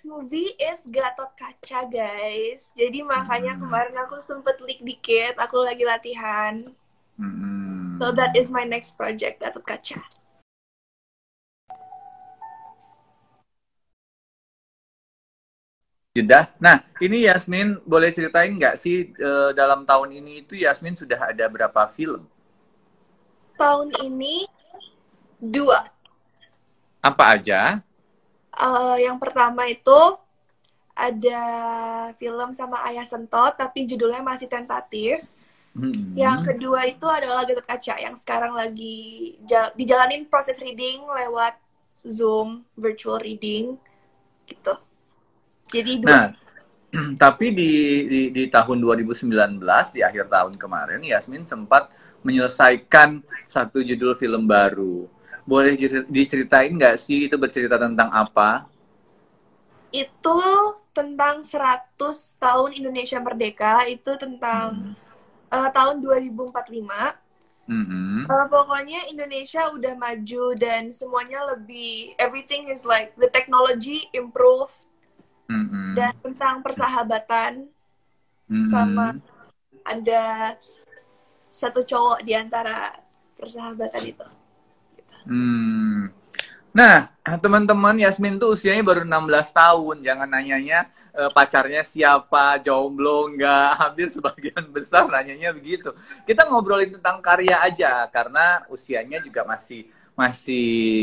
movie is Gatot Kaca, guys. Jadi makanya kemarin aku sempet leak dikit. Aku lagi latihan. So that is my next project, Gatot Kaca. Sudah. Nah, ini Yasmin boleh ceritain nggak sih dalam tahun ini itu Yasmin sudah ada berapa film? Tahun ini 2. Apa aja? Yang pertama itu ada film sama Ayah Sentot, tapi judulnya masih tentatif. Yang kedua itu adalah Gatot Kaca, yang sekarang lagi dijalanin proses reading lewat Zoom, virtual reading, gitu. Jadi 2. Nah, tapi di tahun 2019, di akhir tahun kemarin, Yasmin sempat menyelesaikan satu judul film baru. Boleh diceritain nggak sih itu bercerita tentang apa? Itu tentang 100 tahun Indonesia Merdeka, itu tentang tahun 2045. Pokoknya Indonesia udah maju dan semuanya lebih, everything is like, the technology improved. Dan tentang persahabatan, sama ada satu cowok di antara persahabatan itu. Nah, teman-teman, Yasmin tuh usianya baru 16 tahun. Jangan nanyanya pacarnya siapa, jomblo nggak. Hampir sebagian besar nanyanya begitu. Kita ngobrolin tentang karya aja, karena usianya juga masih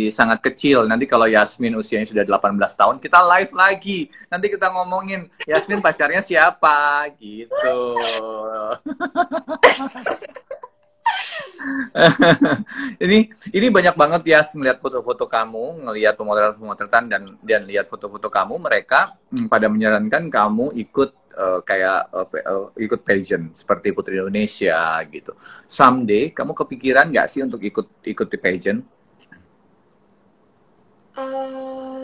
sangat kecil. Nanti kalau Yasmin usianya sudah 18 tahun, kita live lagi. Nanti kita ngomongin, Yasmin pacarnya siapa, gitu. ini banyak banget ya ngelihat foto-foto kamu, ngelihat pemotretan dan lihat foto-foto kamu, mereka pada menyarankan kamu ikut ikut pageant seperti Putri Indonesia gitu. Someday kamu kepikiran nggak sih untuk ikut di pageant?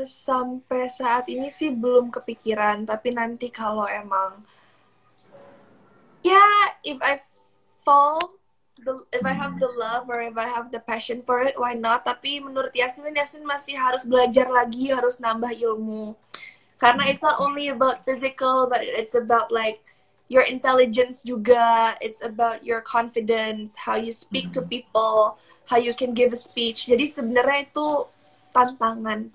Sampai saat ini sih belum kepikiran, tapi nanti kalau emang if I fall, if I have the love or if I have the passion for it, why not? Tapi menurut Yasmin masih harus belajar lagi, harus nambah ilmu. Karena it's not only about physical, but it's about like your intelligence juga. It's about your confidence, how you speak to people, how you can give a speech. Jadi sebenarnya itu tantangan.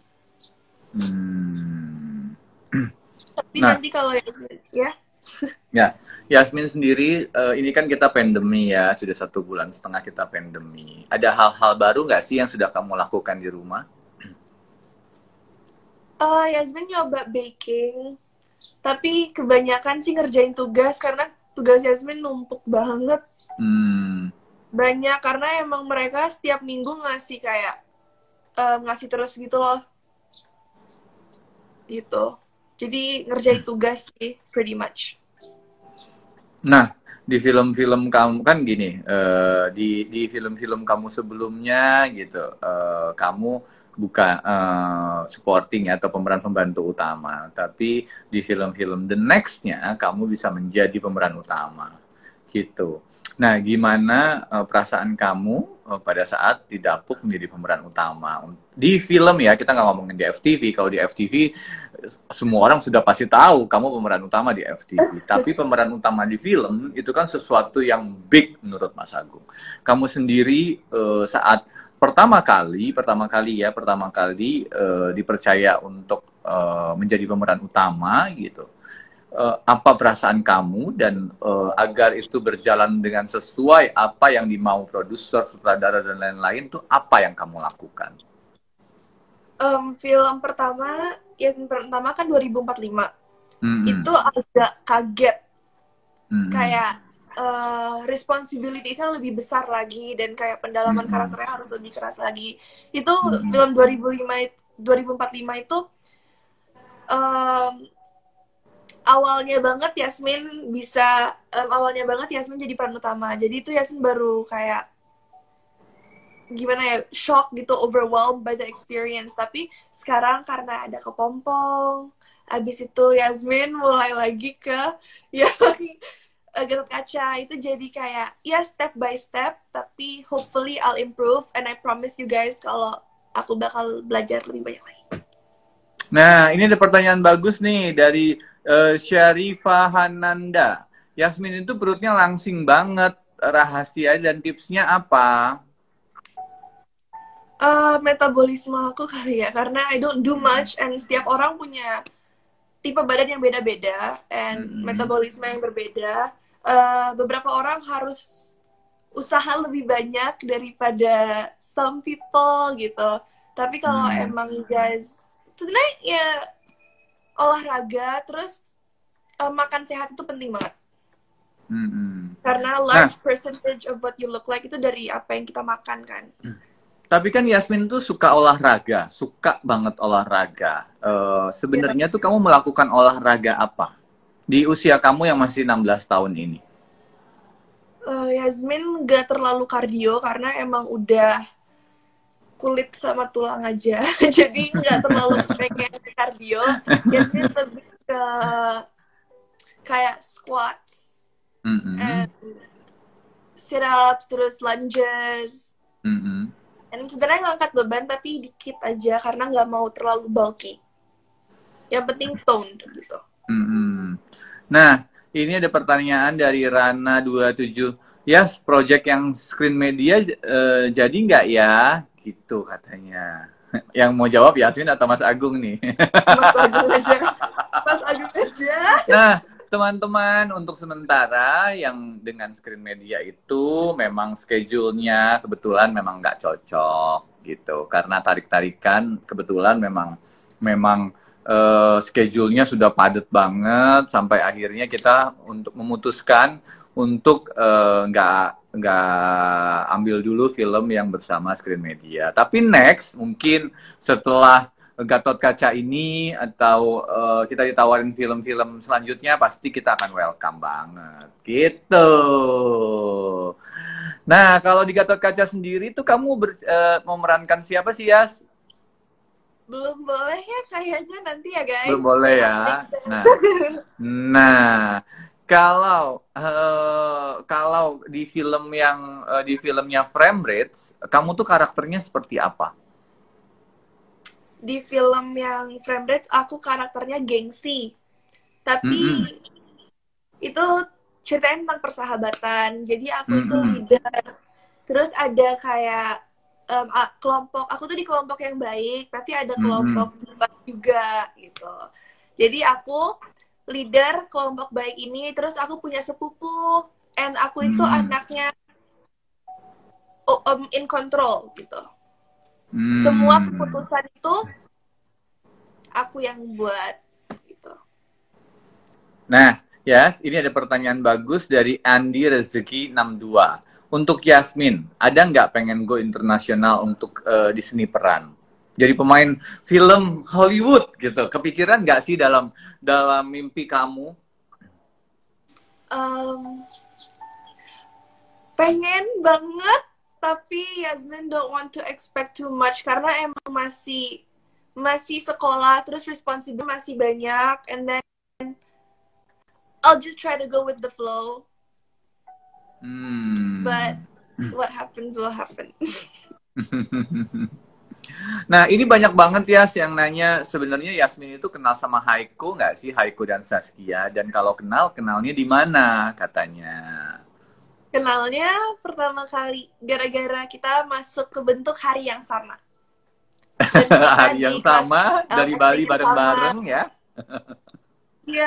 Tapi nanti kalau Ya, Yasmin sendiri, ini kan kita pandemi ya, sudah 1,5 bulan kita pandemi. Ada hal-hal baru nggak sih yang sudah kamu lakukan di rumah? Yasmin nyoba baking, tapi kebanyakan sih ngerjain tugas, karena tugas Yasmin numpuk banget. Banyak, karena emang mereka setiap minggu ngasih kayak, ngasih terus gitu loh. Gitu. Jadi ngerjain tugas sih, pretty much. Nah, di film-film kamu kan gini, di film-film kamu sebelumnya gitu, kamu bukan supporting atau pemeran pembantu utama, tapi di film-film the next-nya kamu bisa menjadi pemeran utama, gitu. Nah, gimana perasaan kamu pada saat didapuk menjadi pemeran utama di film ya? Kita nggak ngomongin di FTV. Kalau di FTV semua orang sudah pasti tahu kamu pemeran utama di FTV. Tapi pemeran utama di film itu kan sesuatu yang big menurut Mas Agung. Kamu sendiri saat pertama kali dipercaya untuk menjadi pemeran utama gitu. Apa perasaan kamu dan agar itu berjalan dengan sesuai apa yang dimau produser, sutradara dan lain-lain tuh apa yang kamu lakukan? Film pertama kan 2045. Itu agak kaget. Kayak responsibility-nya lebih besar lagi dan kayak pendalaman karakternya harus lebih keras lagi. Itu film 2045 itu awalnya banget Yasmin jadi peran utama. Jadi itu Yasmin baru kayak gimana ya, shock gitu, overwhelmed by the experience. Tapi sekarang karena ada Kepompong, abis itu Yasmin mulai lagi ke yang Gatot Kaca, itu jadi kayak step by step, tapi hopefully I'll improve and I promise you guys kalau aku bakal belajar lebih banyak lagi. Nah, ini ada pertanyaan bagus nih dari Syarifah Hananda. Yasmin itu perutnya langsing banget. Rahasia dan tipsnya apa? Metabolisme aku kali ya, karena I don't do Hmm. much and setiap orang punya tipe badan yang beda-beda and Mm-mm. metabolisme yang berbeda. Beberapa orang harus usaha lebih banyak daripada some people gitu. Tapi kalau Hmm. emang guys, sebenarnya ya olahraga terus makan sehat itu penting banget. Mm-mm. Karena Nah, large percentage of what you look like itu dari apa yang kita makan kan. tapi kan Yasmin tuh suka olahraga, suka banget olahraga. Ya, Sebenarnya tuh kamu melakukan olahraga apa di usia kamu yang masih 16 tahun ini? Yasmin gak terlalu kardio karena emang udah kulit sama tulang aja. Jadi nggak terlalu pengen kardio. Yasmin lebih ke kayak squats Mm-mm. and sit ups terus lunges. Mm-mm. Dan sebenarnya ngangkat beban tapi dikit aja karena nggak mau terlalu bulky. Yang penting toned gitu. Mm-mm. Nah, ini ada pertanyaan dari Rana 27. Yes, project yang screen media jadi nggak ya? Gitu katanya. Yang mau jawab Yasmin atau Mas Agung nih? Mas Agung aja. Mas Agung aja. Nah, teman-teman, untuk sementara yang dengan screen media itu memang schedule-nya kebetulan memang nggak cocok gitu. Karena tarik-tarikan kebetulan memang memang schedule-nya sudah padat banget sampai akhirnya kita untuk memutuskan untuk nggak ambil dulu film yang bersama screen media. Tapi next mungkin setelah Gatot Kaca ini atau kita ditawarin film-film selanjutnya pasti kita akan welcome banget gitu. Nah, kalau di Gatot Kaca sendiri tuh kamu memerankan siapa sih, Yas? Belum boleh ya kayaknya nanti ya Belum guys. boleh Stay ya. updated. Nah, nah, kalau di film yang di filmnya Frame Rate, kamu tuh karakternya seperti apa? Di film yang Frame Rate aku karakternya gengsi. Tapi Mm-mm. itu ceritanya tentang persahabatan. Jadi aku itu Mm-mm. leader. Terus ada kayak kelompok, aku tuh di kelompok yang baik, tapi ada Mm-mm. kelompok juga gitu. Jadi aku leader kelompok baik ini, terus aku punya sepupu, and aku itu Mm-mm. anaknya in control gitu. Semua Hmm. keputusan itu aku yang buat gitu. Nah, Yas, ini ada pertanyaan bagus dari Andi Rezeki 62. Untuk Yasmin, ada nggak pengen go internasional untuk di seni peran? Jadi pemain film Hollywood gitu. Kepikiran nggak sih dalam dalam mimpi kamu? Um, Pengen banget, tapi Yasmin don't want to expect too much karena emang masih sekolah, terus responsible masih banyak, and then I'll just try to go with the flow, but Hmm. what happens will happen. Nah, ini banyak banget ya yang nanya sebenarnya Yasmin itu kenal sama Haiko nggak sih? Haiko dan Saskia. Dan kalau kenal, kenalnya di mana katanya? Kenalnya pertama kali gara-gara kita masuk ke bentuk hari yang sama dan kita Hari yang di kelas sama, dari SD Bali yang sama. bareng-bareng ya. Iya,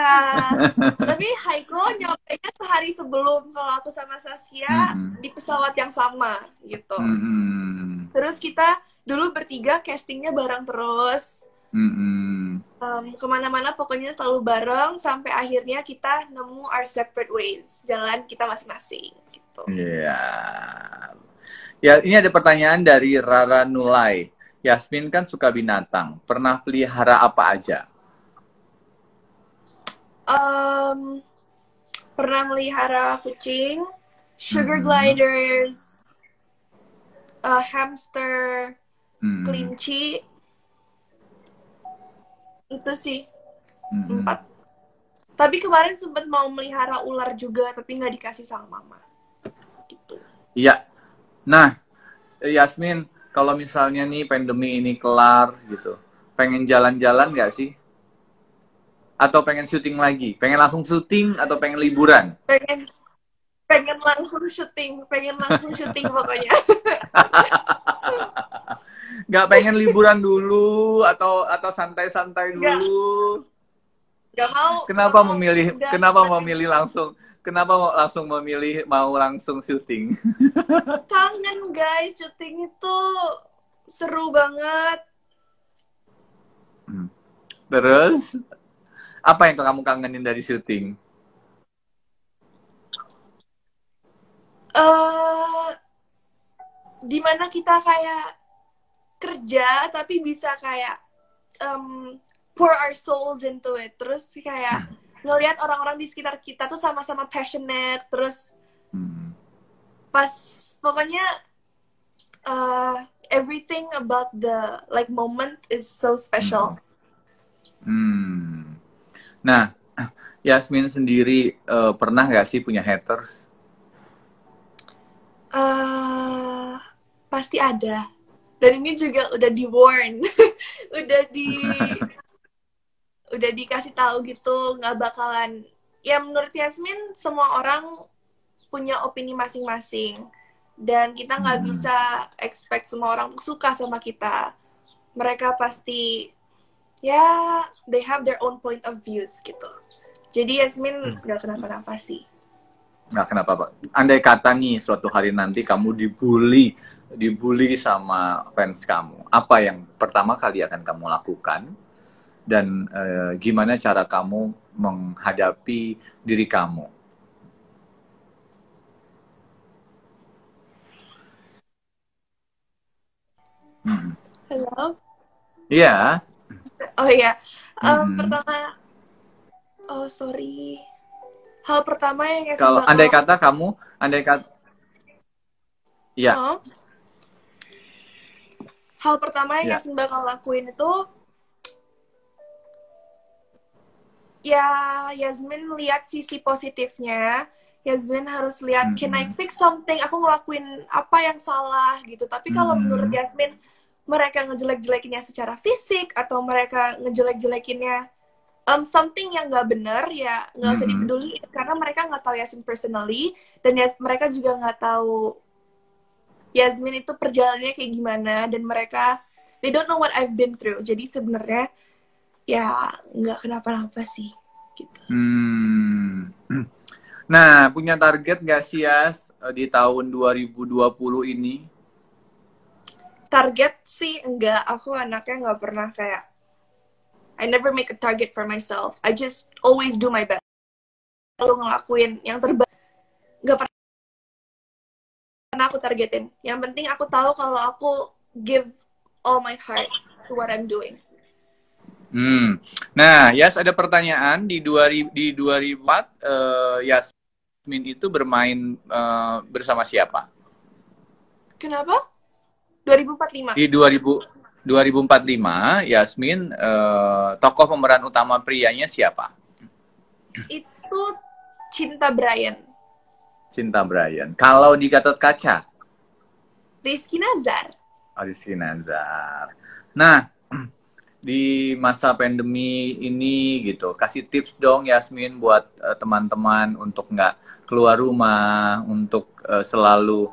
tapi Haiko nyampainya sehari sebelum. Kalau aku sama Saskia Mm-mm. di pesawat yang sama gitu. Mm-mm. Terus kita dulu bertiga castingnya bareng terus. Mm-mm. Kemana-mana pokoknya selalu bareng sampai akhirnya kita nemu our separate ways. Jalan kita masing-masing gitu. Iya. Ya, ini ada pertanyaan dari Rara Nulai. Yasmin kan suka binatang. Pernah pelihara apa aja? Um, Pernah melihara kucing, sugar Mm-mm. gliders, hamster, Mm-mm. kelinci, itu sih Mm-mm. 4. Tapi kemarin sempat mau melihara ular juga, tapi nggak dikasih sama mama. Gitu. Iya. Nah, Yasmin, kalau misalnya nih pandemi ini kelar gitu, Pengen jalan-jalan nggak sih? Atau pengen syuting lagi? Pengen langsung syuting atau pengen liburan? Pengen pengen langsung syuting pokoknya. Nggak pengen liburan dulu atau santai-santai Nggak, dulu? nggak mau, udah Kenapa mau langsung memilih mau langsung syuting? kangen guys, syuting itu seru banget. Terus apa yang kamu kangenin dari syuting? eh Dimana kita kayak kerja tapi bisa kayak pour our souls into it, terus kayak ngelihat orang-orang di sekitar kita tuh sama-sama passionate, terus pas pokoknya everything about the like moment is so special. Nah, Yasmin sendiri pernah nggak sih punya haters? Pasti ada, dan ini juga udah di warn udah dikasih tahu gitu, nggak bakalan. Ya menurut Yasmin semua orang punya opini masing-masing, dan kita nggak bisa expect semua orang suka sama kita. Mereka pasti ya they have their own point of views gitu. Jadi Yasmin nggak kenapa-napa sih. Nggak kenapa, Pak. Andai kata nih suatu hari nanti kamu dibully sama fans kamu, apa yang pertama kali akan kamu lakukan? Dan gimana cara kamu menghadapi diri kamu? Halo? Iya. Oh iya. Pertama, oh sorry. Hal pertama yang Yasmin Kalau bakal andai kata, ya, hal pertama yang ya. Yasmin bakal lakuin itu ya Yasmin lihat sisi positifnya. Yasmin harus lihat, can I fix something? Aku ngelakuin apa yang salah gitu. Tapi kalau menurut Yasmin, mereka ngejelek-jelekinnya secara fisik atau mereka ngejelek-jelekinnya something yang nggak bener, ya nggak usah dipeduli, karena mereka nggak tahu Yasmin personally, dan mereka juga nggak tahu Yasmin itu perjalanannya kayak gimana, dan mereka they don't know what I've been through. Jadi sebenarnya ya nggak kenapa-napa sih gitu. Nah, punya target nggak sih, Yas, di tahun 2020 ini? Target sih enggak, aku anaknya nggak pernah kayak I never make a target for myself. I just always do my best. Selalu ngelakuin yang terbaik. Nggak pernah aku targetin. Yang penting aku tahu kalau aku give all my heart to what I'm doing. Nah, Yas, ada pertanyaan di 2004, Yasmin itu bermain bersama siapa? Kenapa? 2045. Di 2045, Yasmin, tokoh pemeran utama prianya siapa? Itu Cinta Brian. Cinta Brian. Kalau di Gatot Kaca? Rizky Nazar. Rizky Nazar. Nah, di masa pandemi ini gitu, kasih tips dong Yasmin buat teman-teman untuk nggak keluar rumah, untuk selalu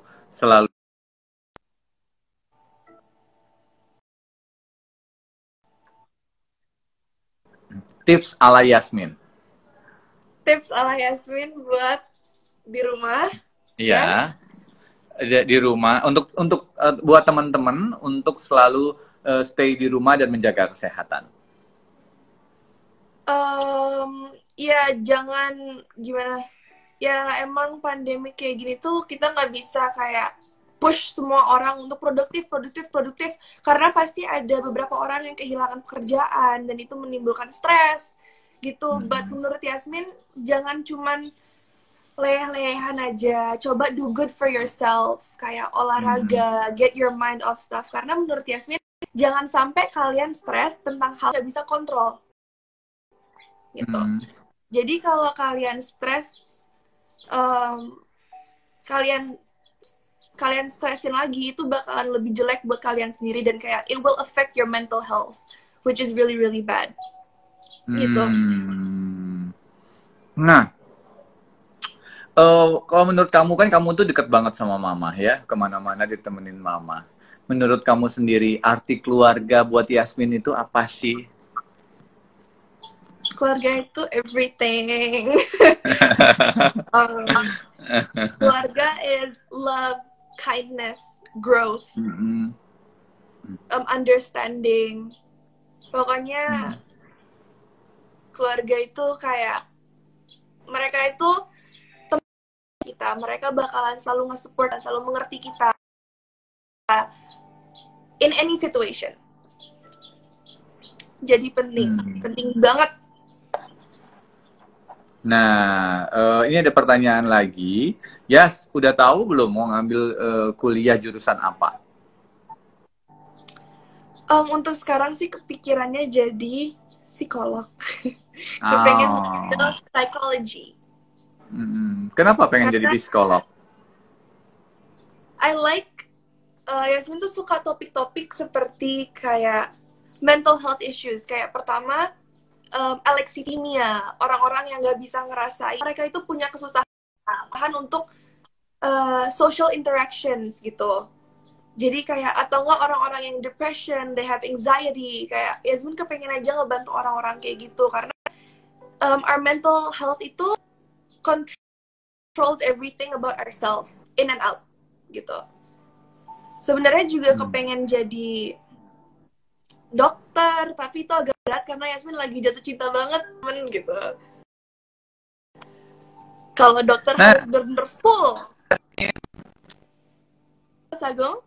tips ala Yasmin. Tips ala Yasmin buat di rumah. Iya. Di rumah untuk buat teman-teman untuk selalu stay di rumah dan menjaga kesehatan. Ya jangan gimana. Ya emang pandemi kayak gini tuh kita nggak bisa kayak push semua orang untuk produktif karena pasti ada beberapa orang yang kehilangan pekerjaan dan itu menimbulkan stres gitu. But menurut Yasmin jangan cuman leyeh-leyehan aja, coba do good for yourself, kayak olahraga, get your mind off stuff, karena menurut Yasmin jangan sampai kalian stres tentang hal yang bisa kontrol gitu. Jadi kalau kalian stres, kalian stresin lagi, itu bakalan lebih jelek buat kalian sendiri, dan kayak it will affect your mental health. which is really really bad. Gitu. Nah, kalau menurut kamu kan kamu tuh deket banget sama mama ya, kemana-mana ditemenin mama. Menurut kamu sendiri arti keluarga buat Yasmin itu apa sih? Keluarga itu everything. Keluarga is love, kindness, growth, understanding. Pokoknya keluarga itu kayak mereka itu teman kita, mereka bakalan selalu nge-support dan selalu mengerti kita in any situation. Jadi penting banget. Nah, ini ada pertanyaan lagi. Yas, udah tahu belum mau ngambil kuliah jurusan apa? Untuk sekarang sih kepikirannya jadi psikolog. Kepengen belajar psychology. Kenapa pengen jadi psikolog? I like Yasmin tuh suka topik-topik seperti kayak mental health issues. Kayak pertama alexithymia, orang-orang yang nggak bisa ngerasain. Mereka itu punya kesusahan untuk social interactions gitu. Jadi kayak atau enggak orang-orang yang depression, they have anxiety. Kayak Yasmin kepengen aja ngebantu orang-orang kayak gitu karena our mental health itu controls everything about ourselves in and out gitu. Sebenarnya juga kepengen jadi dokter, tapi itu agak berat karena Yasmin lagi jatuh cinta banget gitu. Kalau dokter harus benar-benar full. Sagong?